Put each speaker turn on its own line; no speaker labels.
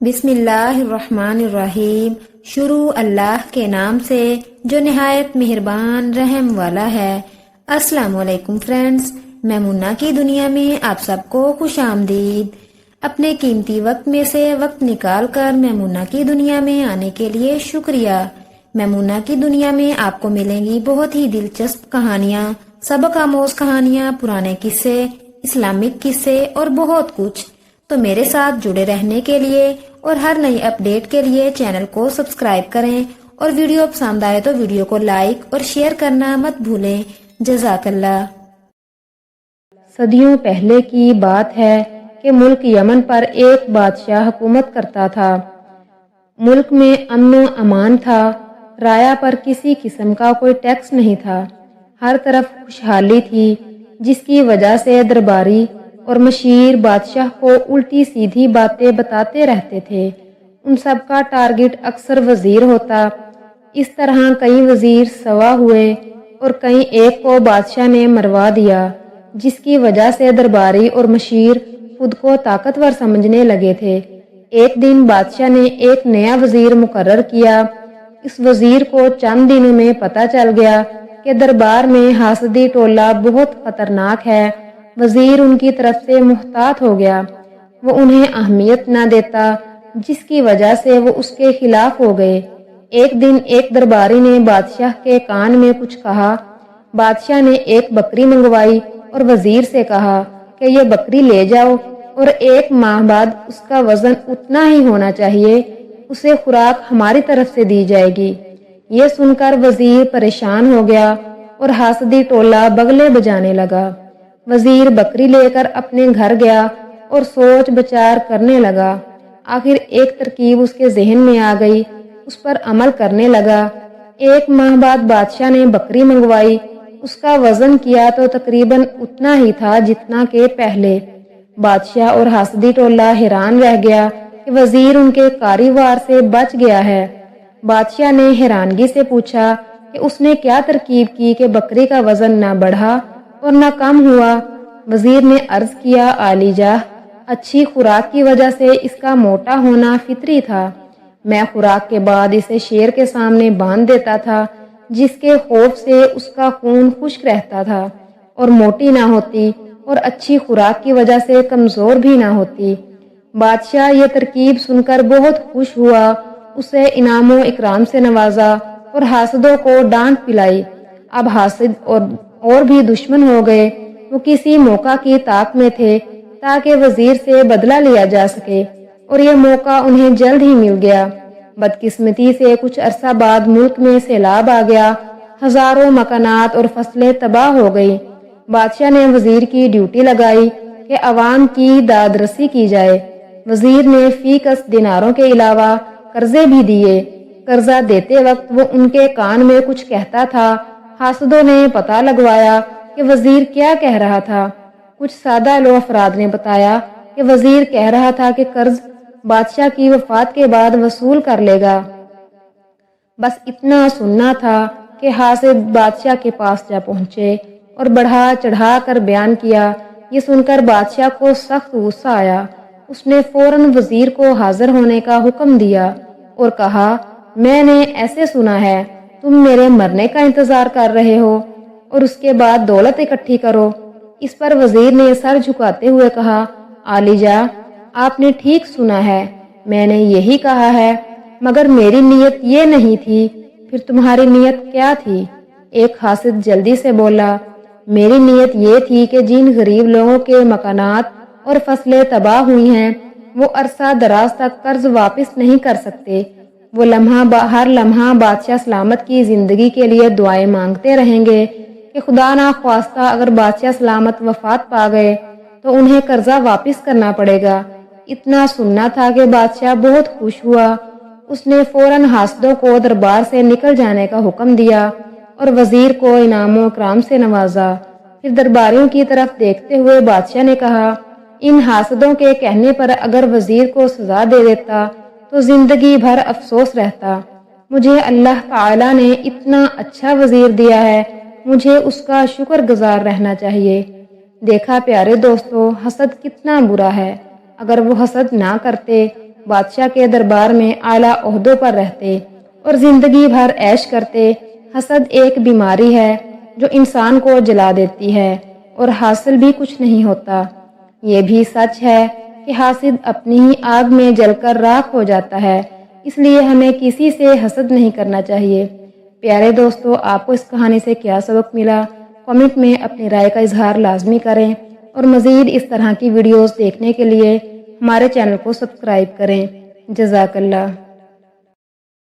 بسم اللہ الرحمن الرحیم۔ شروع اللہ کے نام سے جو نہایت مہربان رحم والا ہے۔ السلام علیکم فرینڈز، میمونہ کی دنیا میں آپ سب کو خوش آمدید۔ اپنے قیمتی وقت میں سے وقت نکال کر میمونہ کی دنیا میں آنے کے لیے شکریہ۔ میمونہ کی دنیا میں آپ کو ملیں گی بہت ہی دلچسپ کہانیاں، سبق آموز کہانیاں، پرانے قصے، اسلامک قصے اور بہت کچھ۔ تو میرے ساتھ جڑے رہنے کے لیے اور ہر نئی اپڈیٹ کے لیے چینل کو سبسکرائب کریں، اور ویڈیو پسند آئے تو ویڈیو کو لائک اور شیئر کرنا مت بھولیں۔ جزاک اللہ۔
صدیوں پہلے کی بات ہے کہ ملک یمن پر ایک بادشاہ حکومت کرتا تھا۔ ملک میں امن و امان تھا، رعایا پر کسی قسم کا کوئی ٹیکس نہیں تھا، ہر طرف خوشحالی تھی، جس کی وجہ سے درباری اور مشیر بادشاہ کو الٹی سیدھی باتیں بتاتے رہتے تھے۔ ان سب کا ٹارگٹ اکثر وزیر ہوتا۔ اس طرح کئی وزیر سوا ہوئے اور کئی ایک کو بادشاہ نے مروا دیا، جس کی وجہ سے درباری اور مشیر خود کو طاقتور سمجھنے لگے تھے۔ ایک دن بادشاہ نے ایک نیا وزیر مقرر کیا۔ اس وزیر کو چند دنوں میں پتہ چل گیا کہ دربار میں حاسدی ٹولہ بہت خطرناک ہے۔ وزیر ان کی طرف سے محتاط ہو گیا، وہ انہیں اہمیت نہ دیتا، جس کی وجہ سے وہ اس کے خلاف ہو گئے۔ ایک دن ایک درباری نے بادشاہ کے کان میں کچھ کہا۔ بادشاہ نے ایک بکری منگوائی اور وزیر سے کہا کہ یہ بکری لے جاؤ، اور 1 ماہ بعد اس کا وزن اتنا ہی ہونا چاہیے، اسے خوراک ہماری طرف سے دی جائے گی۔ یہ سن کر وزیر پریشان ہو گیا اور حاسدی ٹولہ بغلے بجانے لگا۔ وزیر بکری لے کر اپنے گھر گیا اور سوچ بچار کرنے لگا۔ آخر ایک ترکیب اس کے ذہن میں آ گئی، اس پر عمل کرنے لگا۔ 1 ماہ بعد بادشاہ نے بکری منگوائی، اس کا وزن کیا تو تقریباً اتنا ہی تھا جتنا کہ پہلے۔ بادشاہ اور حاسدی ٹولہ حیران رہ گیا کہ وزیر ان کے کاروبار سے بچ گیا ہے۔ بادشاہ نے حیرانگی سے پوچھا کہ اس نے کیا ترکیب کی کہ بکری کا وزن نہ بڑھا اور نہ کم ہوا۔ وزیر نے عرض کیا، عالی جاہ، اچھی خوراک کی وجہ سے اس کا موٹا ہونا فطری تھا۔ میں خوراک کے بعد اسے شیر کے سامنے باندھ دیتا تھا، جس کے خوف سے اس کا خون خشک رہتا تھا اور موٹی نہ ہوتی، اور اچھی خوراک کی وجہ سے کمزور بھی نہ ہوتی۔ بادشاہ یہ ترکیب سن کر بہت خوش ہوا، اسے انعام و اکرام سے نوازا اور حاسدوں کو ڈانٹ پلائی۔ اب حاسد اور بھی دشمن ہو گئے، وہ کسی موقع کی طاق میں تھے تاکہ وزیر سے بدلہ لیا جا سکے، اور یہ موقع انہیں جلد ہی مل گیا۔ بدقسمتی سے کچھ عرصہ بعد ملک میں سیلاب آ گیا، ہزاروں مکانات اور فصلیں تباہ ہو گئی۔ بادشاہ نے وزیر کی ڈیوٹی لگائی کہ عوام کی داد رسی کی جائے۔ وزیر نے فی کس دیناروں کے علاوہ قرضے بھی دیے۔ قرضہ دیتے وقت وہ ان کے کان میں کچھ کہتا تھا۔ حاسدوں نے پتہ لگوایا کہ وزیر کیا کہہ رہا تھا۔ کچھ سادہ لو افراد نے بتایا کہ وزیر کہہ رہا تھا کہ قرض بادشاہ کی وفات کے بعد وصول کر لے گا۔ بس اتنا سننا تھا کہ حاسد بادشاہ کے پاس جا پہنچے اور بڑھا چڑھا کر بیان کیا۔ یہ سن کر بادشاہ کو سخت غصہ آیا۔ اس نے فوراً وزیر کو حاضر ہونے کا حکم دیا اور کہا، میں نے ایسے سنا ہے تم میرے مرنے کا انتظار کر رہے ہو اور اس کے بعد دولت اکٹھی کرو۔ اس پر وزیر نے سر جھکاتے ہوئے کہا، عالی جاہ، آپ نے ٹھیک سنا ہے، میں نے یہی کہا ہے، مگر میری نیت یہ نہیں تھی۔ پھر تمہاری نیت کیا تھی؟ ایک حاسد جلدی سے بولا، میری نیت یہ تھی کہ جن غریب لوگوں کے مکانات اور فصلیں تباہ ہوئی ہیں، وہ عرصہ دراز تک قرض واپس نہیں کر سکتے، وہ ہر لمحہ بادشاہ سلامت کی زندگی کے لیے دعائیں مانگتے رہیں گے کہ خدا نہ خواستہ اگر بادشاہ سلامت وفات پا گئے تو انہیں قرضہ واپس کرنا پڑے گا۔ اتنا سننا تھا کہ بادشاہ بہت خوش ہوا۔ اس نے فوراً حاسدوں کو دربار سے نکل جانے کا حکم دیا اور وزیر کو انعام و اکرام سے نوازا۔ پھر درباریوں کی طرف دیکھتے ہوئے بادشاہ نے کہا، ان حاسدوں کے کہنے پر اگر وزیر کو سزا دے دیتا تو زندگی بھر افسوس رہتا۔ مجھے اللہ تعالیٰ نے اتنا اچھا وزیر دیا ہے، مجھے اس کا شکر گزار رہنا چاہیے۔ دیکھا پیارے دوستو، حسد کتنا برا ہے۔ اگر وہ حسد نہ کرتے بادشاہ کے دربار میں اعلیٰ عہدوں پر رہتے اور زندگی بھر عیش کرتے۔ حسد ایک بیماری ہے جو انسان کو جلا دیتی ہے اور حاصل بھی کچھ نہیں ہوتا۔ یہ بھی سچ ہے کہ حاسد اپنی ہی آگ میں جل کر راکھ ہو جاتا ہے، اس لیے ہمیں کسی سے حسد نہیں کرنا چاہیے۔ پیارے دوستو، آپ کو اس کہانی سے کیا سبق ملا؟ کمنٹ میں اپنی رائے کا اظہار لازمی کریں اور مزید اس طرح کی ویڈیوز دیکھنے کے لیے ہمارے چینل کو سبسکرائب کریں۔ جزاک اللہ۔